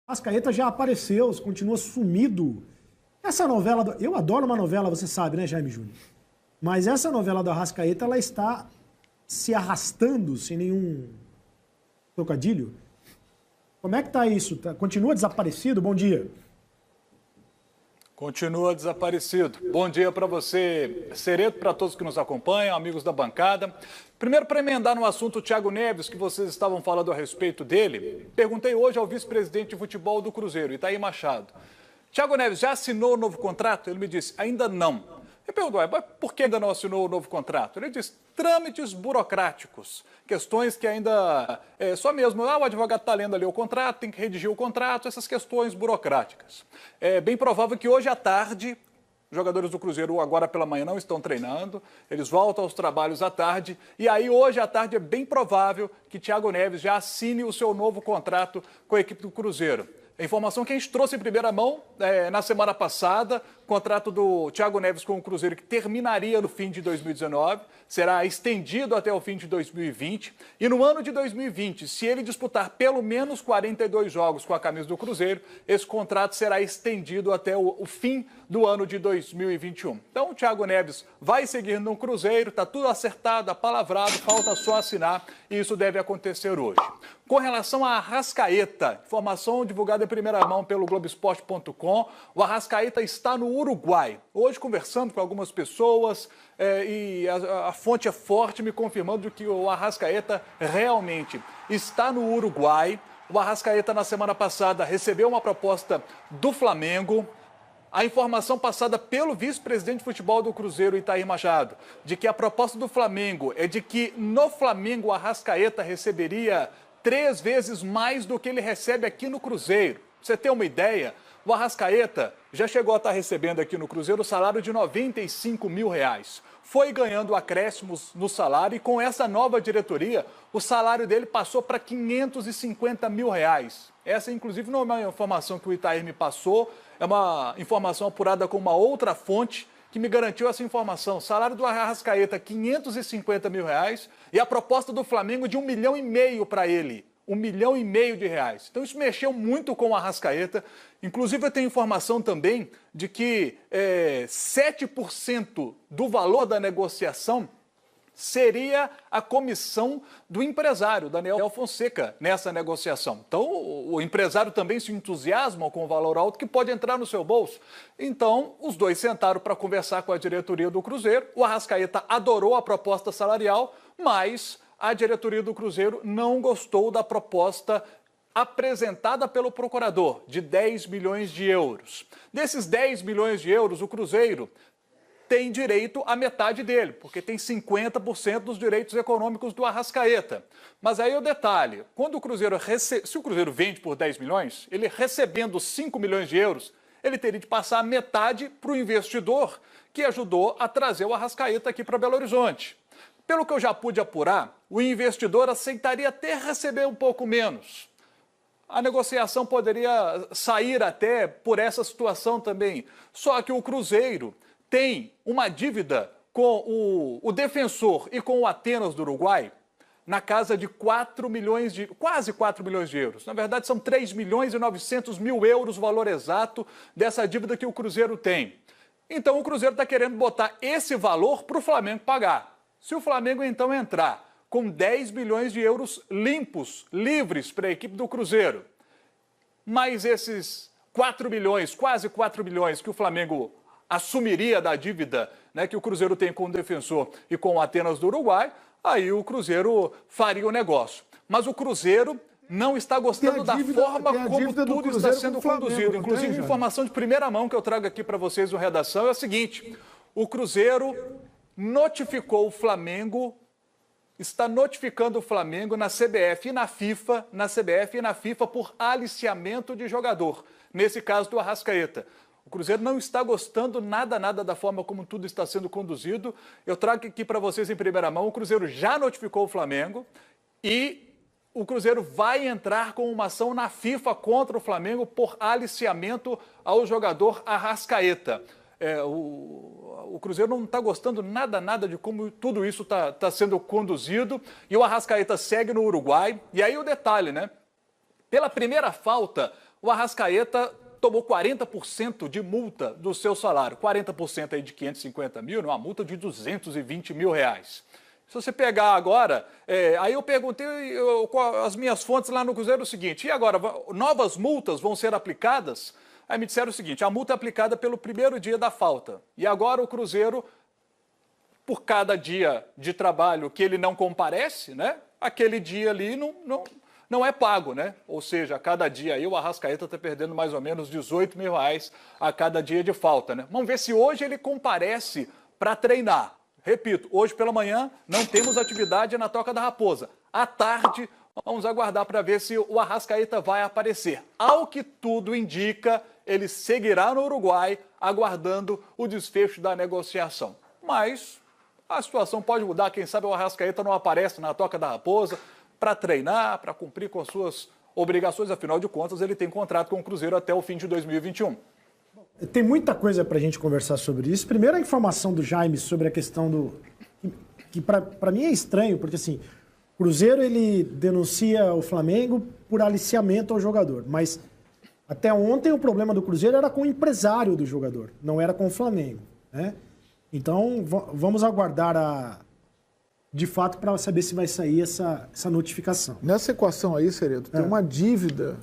Arrascaeta já apareceu, continua sumido. Essa novela, eu adoro uma novela, você sabe, né, Jaime Júnior? Mas essa novela do Arrascaeta, ela está se arrastando sem nenhum trocadilho. Como é que tá isso? Continua desaparecido? Bom dia. Continua desaparecido. Bom dia para você, Cereto, para todos que nos acompanham, amigos da bancada. Primeiro, para emendar no assunto Thiago Neves, que vocês estavam falando a respeito dele, perguntei hoje ao vice-presidente de futebol do Cruzeiro, Itair Machado. Thiago Neves já assinou o novo contrato? Ele me disse, ainda não. Eu pergunto, mas por que ainda não assinou o novo contrato? Ele disse, trâmites burocráticos, questões que ainda, só mesmo, o advogado está lendo ali o contrato, tem que redigir o contrato, essas questões burocráticas. É bem provável que hoje à tarde, os jogadores do Cruzeiro agora pela manhã não estão treinando, eles voltam aos trabalhos à tarde, e aí hoje à tarde é bem provável que Thiago Neves já assine o seu novo contrato com a equipe do Cruzeiro. A informação que a gente trouxe em primeira mão na semana passada, o contrato do Thiago Neves com o Cruzeiro que terminaria no fim de 2019, será estendido até o fim de 2020. E no ano de 2020, se ele disputar pelo menos 42 jogos com a camisa do Cruzeiro, esse contrato será estendido até o fim do ano de 2021. Então o Thiago Neves vai seguir no Cruzeiro, está tudo acertado, apalavrado, falta só assinar e isso deve acontecer hoje. Com relação a Arrascaeta, informação divulgada em primeira mão pelo Globoesporte.com, o Arrascaeta está no Uruguai. Hoje, conversando com algumas pessoas, e a fonte é forte me confirmando que o Arrascaeta realmente está no Uruguai. O Arrascaeta, na semana passada, recebeu uma proposta do Flamengo. A informação passada pelo vice-presidente de futebol do Cruzeiro, Itair Machado, de que a proposta do Flamengo é de que no Flamengo o Arrascaeta receberia 3 vezes mais do que ele recebe aqui no Cruzeiro. Pra você ter uma ideia, o Arrascaeta já chegou a estar recebendo aqui no Cruzeiro o salário de R$95 mil. Foi ganhando acréscimos no salário e com essa nova diretoria, o salário dele passou para R$550 mil. Essa, inclusive, não é uma informação que o Itair me passou, é uma informação apurada com uma outra fonte que me garantiu essa informação. O salário do Arrascaeta, R$550 mil, e a proposta do Flamengo de R$1,5 milhão para ele. R$1,5 milhão. Então isso mexeu muito com o Arrascaeta. Inclusive eu tenho informação também de que 7% do valor da negociação seria a comissão do empresário, Daniel Fonseca, nessa negociação. Então, o empresário também se entusiasma com o valor alto que pode entrar no seu bolso. Então, os dois sentaram para conversar com a diretoria do Cruzeiro. O Arrascaeta adorou a proposta salarial, mas a diretoria do Cruzeiro não gostou da proposta apresentada pelo procurador, de 10 milhões de euros. Desses 10 milhões de euros, o Cruzeiro tem direito à metade dele, porque tem 50% dos direitos econômicos do Arrascaeta. Mas aí o detalhe, quando o Cruzeiro se o Cruzeiro vende por 10 milhões, ele recebendo 5 milhões de euros, ele teria de passar a metade para o investidor que ajudou a trazer o Arrascaeta aqui para Belo Horizonte. Pelo que eu já pude apurar, o investidor aceitaria até receber um pouco menos. A negociação poderia sair até por essa situação também. Só que o Cruzeiro tem uma dívida com o Defensor e com o Atenas do Uruguai na casa de quase 4 milhões de euros. Na verdade, são 3 milhões e 900 mil euros o valor exato dessa dívida que o Cruzeiro tem. Então, o Cruzeiro está querendo botar esse valor para o Flamengo pagar. Se o Flamengo, então, entrar com 10 milhões de euros limpos, livres para a equipe do Cruzeiro, mais esses 4 milhões, quase 4 milhões que o Flamengo assumiria da dívida, né, que o Cruzeiro tem com o Defensor e com o Atenas do Uruguai, aí o Cruzeiro faria o negócio. Mas o Cruzeiro não está gostando da forma como tudo está sendo conduzido. Inclusive, informação de primeira mão que eu trago aqui para vocês no Redação é a seguinte: o Cruzeiro notificou o Flamengo, está notificando o Flamengo na CBF e na FIFA por aliciamento de jogador, nesse caso do Arrascaeta. O Cruzeiro não está gostando nada da forma como tudo está sendo conduzido. Eu trago aqui para vocês em primeira mão, o Cruzeiro já notificou o Flamengo e o Cruzeiro vai entrar com uma ação na FIFA contra o Flamengo por aliciamento ao jogador Arrascaeta. O Cruzeiro não está gostando nada de como tudo isso está sendo conduzido e o Arrascaeta segue no Uruguai. E aí o detalhe, né? Pela primeira falta, o Arrascaeta tomou 40% de multa do seu salário. 40% aí de 550 mil, uma multa de 220 mil reais. Se você pegar agora, aí eu perguntei as minhas fontes lá no Cruzeiro o seguinte, e agora, novas multas vão ser aplicadas? Aí me disseram o seguinte, a multa é aplicada pelo primeiro dia da falta. E agora o Cruzeiro, por cada dia de trabalho que ele não comparece, né, aquele dia ali não é pago, né? Ou seja, a cada dia aí o Arrascaeta está perdendo mais ou menos 18 mil reais a cada dia de falta, né? Vamos ver se hoje ele comparece para treinar. Repito, hoje pela manhã não temos atividade na Toca da Raposa. À tarde, vamos aguardar para ver se o Arrascaeta vai aparecer. Ao que tudo indica, ele seguirá no Uruguai, aguardando o desfecho da negociação. Mas a situação pode mudar, quem sabe o Arrascaeta não aparece na Toca da Raposa para treinar, para cumprir com as suas obrigações. Afinal de contas, ele tem contrato com o Cruzeiro até o fim de 2021. Tem muita coisa para a gente conversar sobre isso. Primeiro, a informação do Jaime sobre a questão do... que para mim é estranho, porque assim, o Cruzeiro ele denuncia o Flamengo por aliciamento ao jogador, mas até ontem o problema do Cruzeiro era com o empresário do jogador, não era com o Flamengo, né? Então, vamos aguardar de fato para saber se vai sair essa notificação. Nessa equação aí, Sereto, tem uma dívida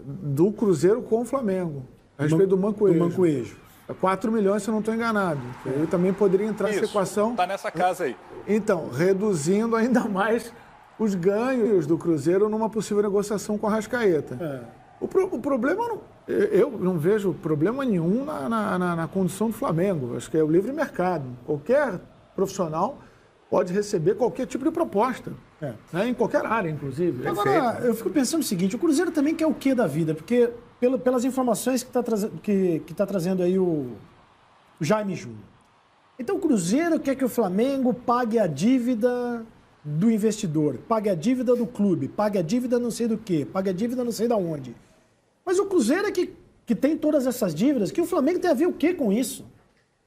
do Cruzeiro com o Flamengo. A respeito do Mancoejo. 4 milhões, se eu não estou enganado. Ele também poderia entrar nessa equação. Está nessa casa aí. Então, reduzindo ainda mais os ganhos do Cruzeiro numa possível negociação com a Arrascaeta. O problema, eu não vejo problema nenhum na condição do Flamengo. Acho que é o livre mercado. Qualquer profissional pode receber qualquer tipo de proposta. Né? Em qualquer área, inclusive. Agora, eu fico pensando o seguinte, o Cruzeiro também quer o quê da vida? Porque pelas informações que está trazendo aí o Jaime Júnior. Então o Cruzeiro quer que o Flamengo pague a dívida do investidor, pague a dívida do clube, pague a dívida não sei do quê, pague a dívida não sei da onde. Mas o Cruzeiro é que tem todas essas dívidas, que o Flamengo tem a ver o quê com isso?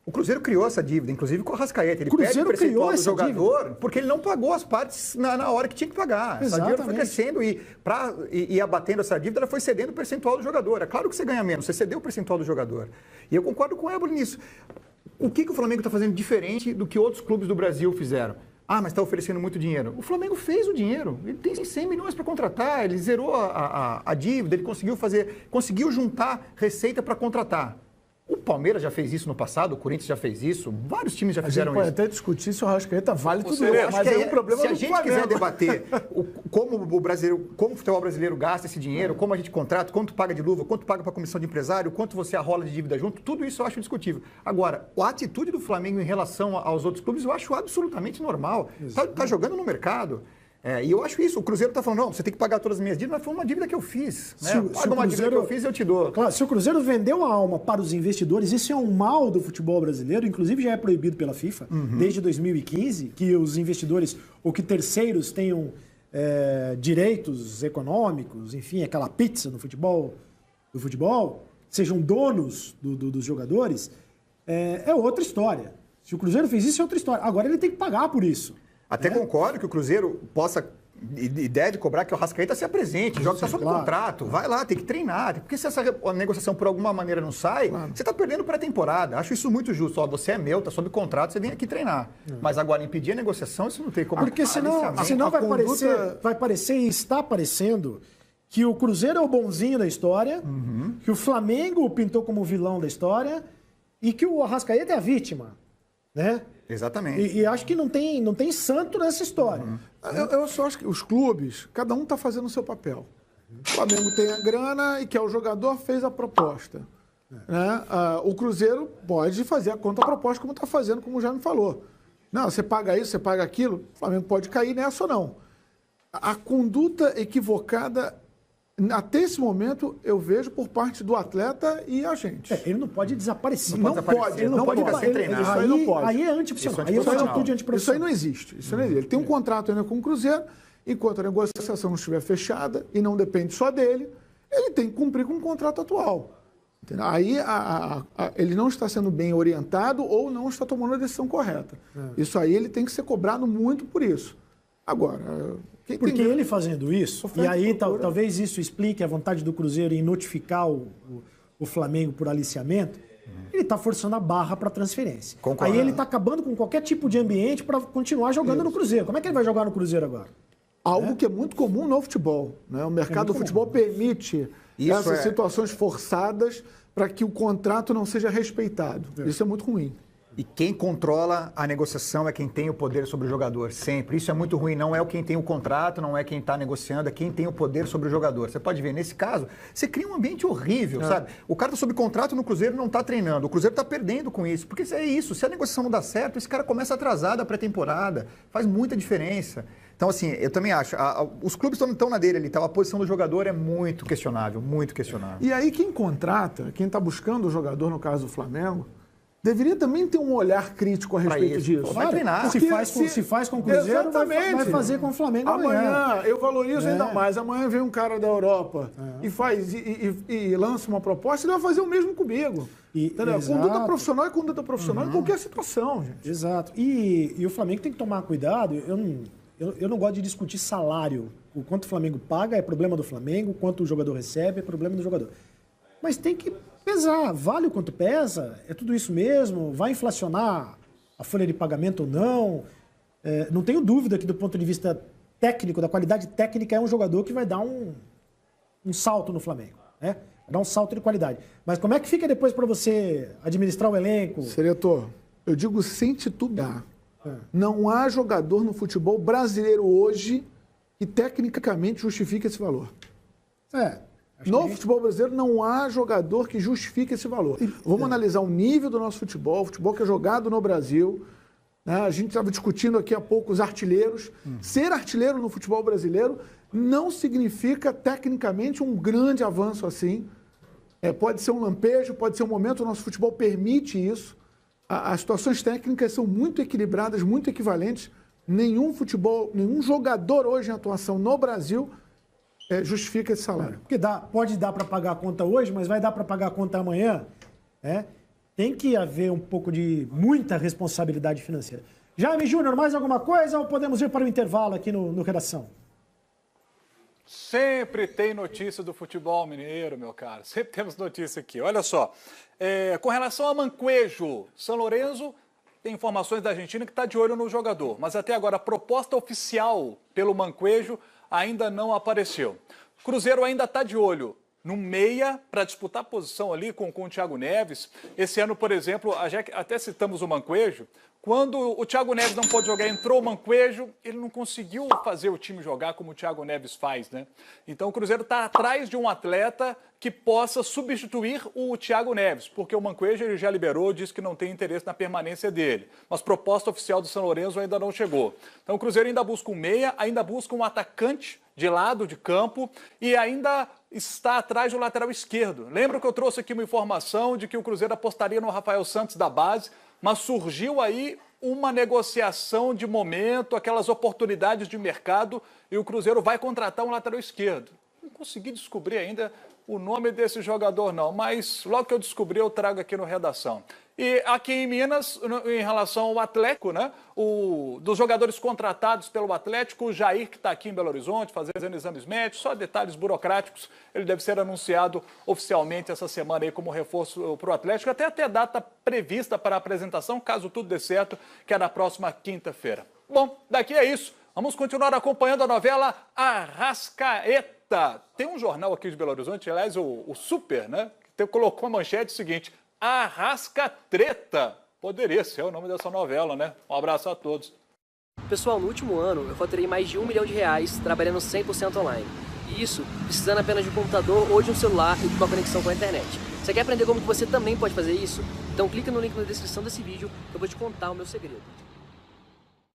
O Cruzeiro criou essa dívida, inclusive com o Arrascaeta. Ele pede o percentual do jogador porque ele não pagou as partes na hora que tinha que pagar. Essa dívida foi crescendo e para ir abatendo essa dívida, ela foi cedendo o percentual do jogador. É claro que você ganha menos, você cedeu o percentual do jogador. E eu concordo com o Éboli nisso. O que o Flamengo está fazendo diferente do que outros clubes do Brasil fizeram? Ah, mas está oferecendo muito dinheiro. O Flamengo fez o dinheiro. Ele tem 100 milhões para contratar, ele zerou a dívida, ele conseguiu juntar receita para contratar. O Palmeiras já fez isso no passado, o Corinthians já fez isso, vários times já fizeram isso. A gente pode até discutir se o Arrascaeta vale tudo isso, mas é um problema do Flamengo. Se a gente quiser debater como o futebol brasileiro gasta esse dinheiro, como a gente contrata, quanto paga de luva, quanto paga para a comissão de empresário, quanto você arrola de dívida junto, tudo isso eu acho discutível. Agora, a atitude do Flamengo em relação aos outros clubes eu acho absolutamente normal. Está jogando no mercado. E eu acho isso. O Cruzeiro está falando, não, você tem que pagar todas as minhas dívidas, mas foi uma dívida que eu fiz. Né? Paga uma dívida que eu fiz, eu te dou. Claro, se o Cruzeiro vendeu a alma para os investidores, isso é um mal do futebol brasileiro, inclusive já é proibido pela FIFA, desde 2015, que os investidores ou que terceiros tenham direitos econômicos, enfim, aquela pizza no futebol, sejam donos dos jogadores, é outra história. Se o Cruzeiro fez isso, é outra história. Agora ele tem que pagar por isso. Até concordo que o Cruzeiro possa e deve cobrar que o Arrascaeta se apresente, joga só sob contrato, vai lá, tem que treinar. Porque se essa negociação por alguma maneira não sai, você está perdendo pré-temporada. Acho isso muito justo. Ó, você é meu, está sob contrato, você vem aqui treinar. Mas agora, impedir a negociação, isso não tem como. Porque senão vai parecer e está parecendo que o Cruzeiro é o bonzinho da história, que o Flamengo o pintou como o vilão da história e que o Arrascaeta é a vítima, né? Exatamente. E acho que não tem santo nessa história. Eu só acho que os clubes, cada um está fazendo o seu papel. O Flamengo tem a grana e que é o jogador fez a proposta. Né? O Cruzeiro pode fazer a contraproposta como está fazendo, como já me falou. Não, você paga isso, você paga aquilo, o Flamengo pode cair nessa ou não. A conduta equivocada, até esse momento, eu vejo por parte do atleta e a gente. Ele não pode desaparecer. Não pode, ele não pode ficar sem treinar. Isso aí não pode. Aí é antiprofissional. Aí é uma atitude antiprofissional. Isso aí não existe. Ele tem um contrato ainda com o Cruzeiro, enquanto a negociação não estiver fechada e não depende só dele, ele tem que cumprir com o contrato atual. Entendeu? Aí ele não está sendo bem orientado ou não está tomando a decisão correta. Isso aí ele tem que ser cobrado muito por isso. Agora, porque ele fazendo isso, e aí talvez isso explique a vontade do Cruzeiro em notificar o Flamengo por aliciamento, ele está forçando a barra para transferência. Concordo. Aí ele está acabando com qualquer tipo de ambiente para continuar jogando no Cruzeiro. Como é que ele vai jogar no Cruzeiro agora? Algo que é muito comum no futebol. Né? O mercado do futebol permite essas situações forçadas para que o contrato não seja respeitado. Isso é muito ruim. E quem controla a negociação é quem tem o poder sobre o jogador, sempre. Isso é muito ruim, não é quem tem o contrato, não é quem está negociando, é quem tem o poder sobre o jogador. Você pode ver, nesse caso, você cria um ambiente horrível, sabe? O cara está sob contrato no Cruzeiro não está treinando, o Cruzeiro está perdendo com isso. Porque é isso, se a negociação não dá certo, esse cara começa atrasado a pré-temporada, faz muita diferença. Então, assim, eu também acho, os clubes estão na dele ali, tá? A posição do jogador é muito questionável, muito questionável. E aí quem contrata, quem está buscando o jogador, no caso do Flamengo, deveria também ter um olhar crítico a respeito disso. Vai treinar. Se faz com o Cruzeiro, vai fazer com o Flamengo amanhã. Eu valorizo ainda mais. Amanhã vem um cara da Europa e lança uma proposta, ele vai fazer o mesmo comigo. Conduta profissional é conduta profissional em qualquer situação, gente. Exato. E o Flamengo tem que tomar cuidado. Eu não gosto de discutir salário. O quanto o Flamengo paga é problema do Flamengo, o quanto o jogador recebe é problema do jogador. Mas tem que pesar, vale o quanto pesa? É tudo isso mesmo? Vai inflacionar a folha de pagamento ou não? Não tenho dúvida que do ponto de vista técnico, da qualidade técnica, é um jogador que vai dar um salto no Flamengo. Né? Vai dar um salto de qualidade. Mas como é que fica depois para você administrar o elenco? Seretor, eu digo sem titubear. Não há jogador no futebol brasileiro hoje que tecnicamente justifique esse valor. No futebol brasileiro não há jogador que justifique esse valor. Vamos analisar o nível do nosso futebol, o futebol que é jogado no Brasil. Né? A gente estava discutindo aqui há pouco os artilheiros. Ser artilheiro no futebol brasileiro não significa tecnicamente um grande avanço assim. Pode ser um lampejo, pode ser um momento, o nosso futebol permite isso. As situações técnicas são muito equilibradas, muito equivalentes. Nenhum jogador hoje em atuação no Brasil justifica esse salário. Porque pode dar para pagar a conta hoje, mas vai dar para pagar a conta amanhã. Tem que haver um pouco de muita responsabilidade financeira. Jaime Júnior, mais alguma coisa ou podemos ir para o intervalo aqui no Redação? Sempre tem notícia do futebol mineiro, meu caro. Sempre temos notícia aqui. Olha só, com relação a Manquejo, São Lourenço tem informações da Argentina que está de olho no jogador, mas até agora a proposta oficial pelo Manquejo ainda não apareceu. Cruzeiro ainda está de olho no meia para disputar a posição ali com o Thiago Neves. Esse ano, por exemplo, até citamos o Manquejo. Quando o Thiago Neves não pôde jogar, entrou o Manquejo, ele não conseguiu fazer o time jogar como o Thiago Neves faz, né? Então o Cruzeiro está atrás de um atleta que possa substituir o Thiago Neves, porque o Manquejo ele já liberou, disse que não tem interesse na permanência dele. Mas proposta oficial do São Lourenço ainda não chegou. Então o Cruzeiro ainda busca um meia, ainda busca um atacante de lado de campo e ainda está atrás do lateral esquerdo. Lembra que eu trouxe aqui uma informação de que o Cruzeiro apostaria no Rafael Santos da base, mas surgiu aí uma negociação de momento, aquelas oportunidades de mercado, e o Cruzeiro vai contratar um lateral esquerdo. Não consegui descobrir ainda o nome desse jogador não, mas logo que eu descobri eu trago aqui no Redação. E aqui em Minas, em relação ao Atlético, né, dos jogadores contratados pelo Atlético, o Jair, que está aqui em Belo Horizonte, fazendo exames médicos, só detalhes burocráticos, ele deve ser anunciado oficialmente essa semana aí como reforço para o Atlético, até data prevista para a apresentação, caso tudo dê certo, que é na próxima quinta-feira. Bom, daqui é isso. Vamos continuar acompanhando a novela Arrascaeta. Tem um jornal aqui de Belo Horizonte, aliás, o Super, né, que colocou a manchete seguinte: Arrascatreta. Poderia ser o nome dessa novela, né? Um abraço a todos. Pessoal, no último ano eu faturei mais de R$1 milhão trabalhando 100% online. E isso precisando apenas de um computador ou de um celular e de uma conexão com a internet. Você quer aprender como que você também pode fazer isso? Então clica no link na descrição desse vídeo que eu vou te contar o meu segredo.